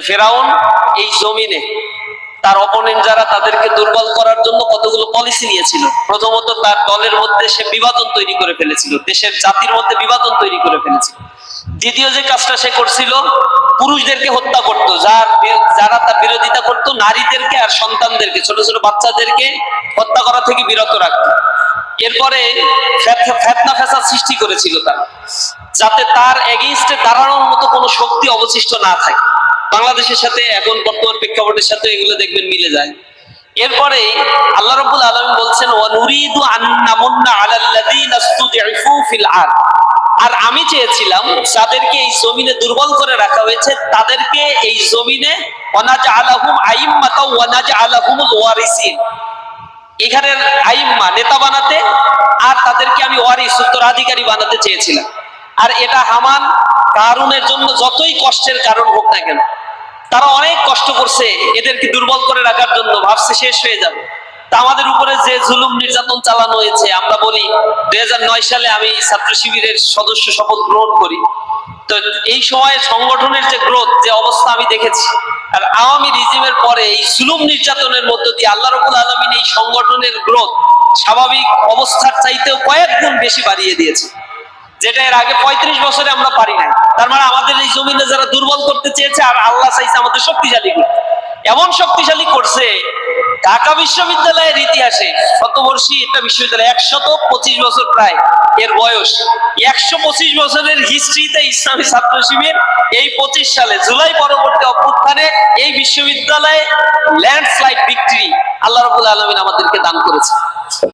ফেরাউন এই জমিনে তার অপোনেন্ট যারা তাদেরকে দুর্বল করার জন্য কতগুলো পলিসি নিয়েছিল। প্রথমত তার দলের মধ্যে সে বিভাজন তৈরি করে ফেলেছিল, দেশের জাতির মধ্যে বিভাজন তৈরি করে ফেলেছিল। দ্বিতীয় যে কাজটা সে করছিল, পুরুষদেরকে হত্যা করত, যারা তার বিরোধিতা করত নারীদেরকে আর সন্তানদেরকে, ছোট ছোট বাচ্চাদেরকে হত্যা করা থেকে বিরত রাখত। এরপরে ফেতনা ফ্যাসাদ সৃষ্টি করেছিল তার, যাতে তার এগেইনস্টে দাঁড়ানোর মতো কোনো শক্তি অবশিষ্ট না থাকে। বাংলাদেশের সাথে এখন বর্তমান প্রেক্ষাপটের সাথে এগুলো দেখবেন মিলে যায়। এরপরে আল্লাহ রাব্বুল আলামিন বলছেন ওয়া নুরিদু আন নামুন্না আলাল্লাযীনা ইসতুযইফু ফিল আরদ, আর আমি চেয়েছিলাম যাদেরকে এই জমিনে দুর্বল করে রাখা হয়েছে তাদেরকে এই জমিনে ওয়ানাজআলাহুম আইম্মাতাও ওয়ানাজআলাহুমুল ওয়ারিসিন, এখানের আইম্মা নেতা বানাতে, আর তাদেরকে আমি ওয়ারিস উত্তরাধিকারী বানাতে চেয়েছিলাম। আর এটা হামান কারুনের জন্য যতই কষ্টের কারণ হোক না কেন, তারা অনেক কষ্ট করছে এদেরকে দুর্বল করে রাখার জন্য, ভাবছে শেষ হয়ে যাবে। তা আমাদের উপরে যে জুলুম নির্যাতন চালানো হয়েছে, আমরা বলি 2009 সালে আমি ছাত্র শিবিরের সদস্য শপথ গ্রহণ করি। তো এই সময় সংগঠনের যে গ্রোথ, যে অবস্থা আমি দেখেছি, আর আওয়ামী রিজিমের পরে এই জুলুম নির্যাতনের মধ্য দিয়ে আল্লাহ রাব্বুল আলামিন এই সংগঠনের গ্রোথ স্বাভাবিক অবস্থার চাইতেও কয়েক গুণ বেশি বাড়িয়ে দিয়েছে, যেটা এর আগে 35 বছরে আমরা পারি নাই। তার মানে আমাদের এই জমিনে যারা দুর্বল করতে চেয়েছে, আর আল্লাহ চাইছে আমাদের শক্তিশালী করতে। এমন শক্তিশালী করছে, ঢাকা বিশ্ববিদ্যালয়ের ইতিহাসে শতবর্ষী একটা বিশ্ববিদ্যালয়, 125 বছর প্রায় এর বয়স, 125 বছরের হিস্ট্রিতে ইসলামী ছাত্র শিবির এই 25 সালে জুলাই পরবর্তী অভ্যুত্থানে এই বিশ্ববিদ্যালয়ে ল্যান্ডস্লাইড ভিক্টরি আল্লাহ রাব্বুল আলামিন আমাদেরকে দান করেছে।